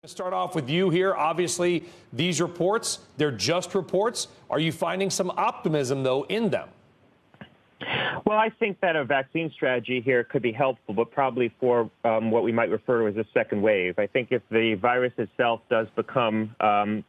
Start off with you here. Obviously, these reports, they're just reports. Are you finding some optimism, though, in them? Well, I think that a vaccine strategy here could be helpful, but probably for what we might refer to as a second wave. I think if the virus itself does become,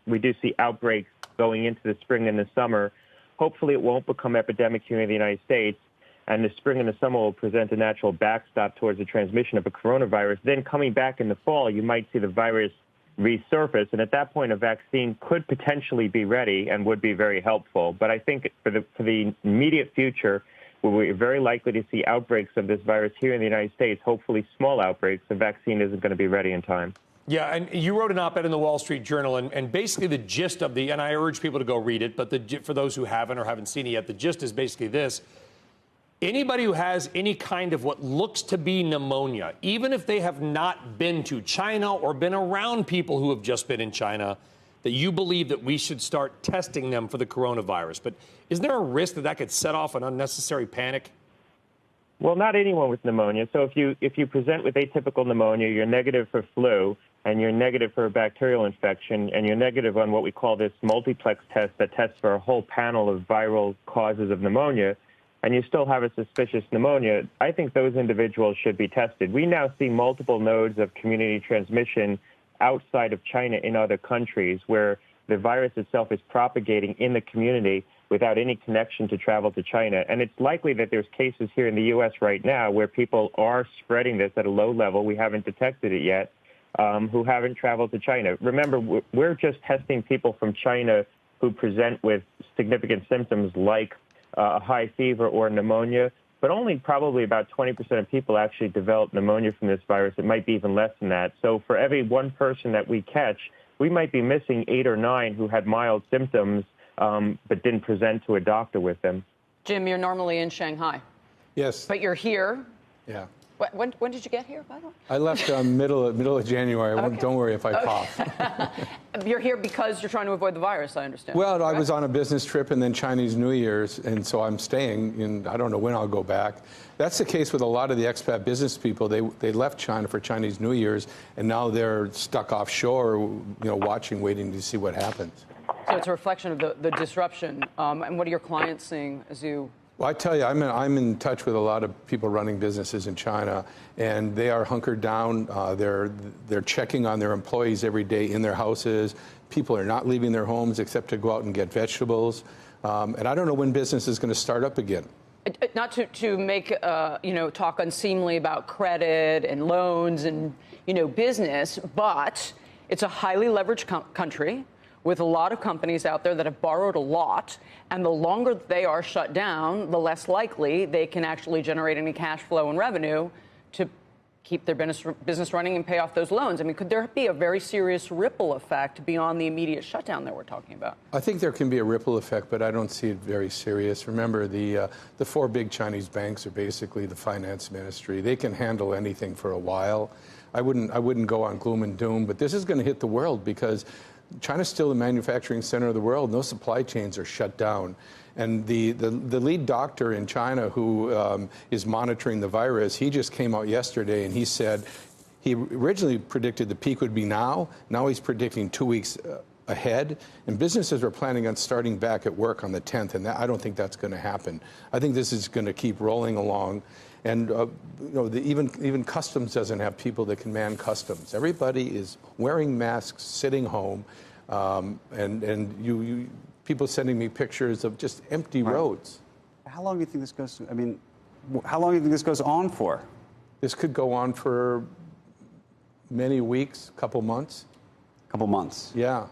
we do see outbreaks going into the spring and the summer, hopefully it won't become epidemic here in the United States, and the spring and the summer will present a natural backstop towards the transmission of a coronavirus. Then coming back in the fall, you might see the virus resurface, and at that point, a vaccine could potentially be ready and would be very helpful. But I think for the immediate future, where we're very likely to see outbreaks of this virus here in the United States, hopefully small outbreaks, the vaccine isn't going to be ready in time. Yeah, and you wrote an op-ed in the Wall Street Journal, and basically the gist of and I urge people to go read it, but for those who haven't or haven't seen it yet, the gist is basically this. Anybody who has any kind of what looks to be pneumonia, even if they have not been to China or been around people who have just been in China, that you believe that we should start testing them for the coronavirus. But isn't there a risk that could set off an unnecessary panic? Well, not anyone with pneumonia. So if you present with atypical pneumonia, you're negative for flu, and you're negative for a bacterial infection, and you're negative on what we call this multiplex test that tests for a whole panel of viral causes of pneumonia, and you still have a suspicious pneumonia, I think those individuals should be tested. We now see multiple nodes of community transmission outside of China in other countries where the virus itself is propagating in the community without any connection to travel to China. And it's likely that there's cases here in the U.S. right now where people are spreading this at a low level, we haven't detected it yet, who haven't traveled to China. Remember, we're just testing people from China who present with significant symptoms like a high fever or pneumonia, but only probably about 20% of people actually develop pneumonia from this virus. It might be even less than that. So for every one person that we catch, we might be missing 8 or 9 who had mild symptoms but didn't present to a doctor with them. Jim, you're normally in Shanghai. Yes. But you're here. Yeah. When did you get here, by the way? I left middle of January. Okay. Don't worry if I cough. You're here because you're trying to avoid the virus, I understand. Well, correct? I was on a business trip and then Chinese New Year's, and so I'm staying, and I don't know when I'll go back. That's the case with a lot of the expat business people. They left China for Chinese New Year's, and now they're stuck offshore, watching, waiting to see what happens. So it's a reflection of the disruption. And what are your clients seeing as you... Well, I tell you, I'm in touch with a lot of people running businesses in China, and they are hunkered down. They're checking on their employees every day in their houses. People are not leaving their homes except to go out and get vegetables. And I don't know when business is going to start up again. Not to make talk unseemly about credit and loans and business, but it's a highly leveraged country with a lot of companies out there that have borrowed a lot, and the longer they are shut down, the less likely they can actually generate any cash flow and revenue to keep their business running and pay off those loans. I mean, could there be a very serious ripple effect beyond the immediate shutdown that we're talking about? I think there can be a ripple effect, but I don't see it very serious. Remember, the 4 big Chinese banks are basically the finance ministry. They can handle anything for a while. I wouldn't go on gloom and doom, but this is going to hit the world because China's still the manufacturing center of the world. No supply chains are shut down. And the lead doctor in China who is monitoring the virus, he just came out yesterday and he said he originally predicted the peak would be now. Now he's predicting 2 weeks ahead. And businesses are planning on starting back at work on the 10th. And I don't think that's going to happen. I think this is going to keep rolling along. And even customs doesn't have people that can man customs. Everybody is wearing masks, sitting home, and people sending me pictures of just empty roads. How long do you think this goes? I mean, how long do you think this goes on for? This could go on for many weeks, couple months. Couple months. Yeah.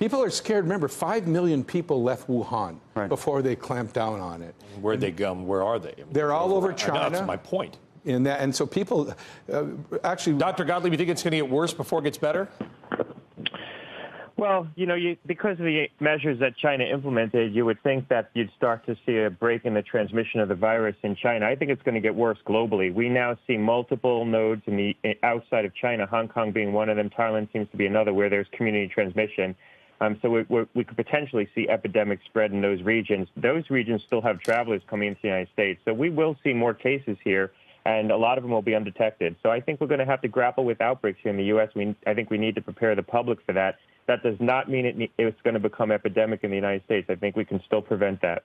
People are scared. Remember, 5 million people left Wuhan before they clamped down on it. Where'd they go? Where are they? They're all over China. That's my point. And so people actually... Dr. Gottlieb, you think it's going to get worse before it gets better? Well, because of the measures that China implemented, you would think that you'd start to see a break in the transmission of the virus in China. I think it's going to get worse globally. We now see multiple nodes outside of China, Hong Kong being one of them. Thailand seems to be another where there's community transmission. So we could potentially see epidemic spread in those regions. Those regions still have travelers coming into the United States. So we will see more cases here. and a lot of them will be undetected. So I think we're going to have to grapple with outbreaks here in the U.S. I think we need to prepare the public for that. That does not mean it's going to become epidemic in the United States. I think we can still prevent that.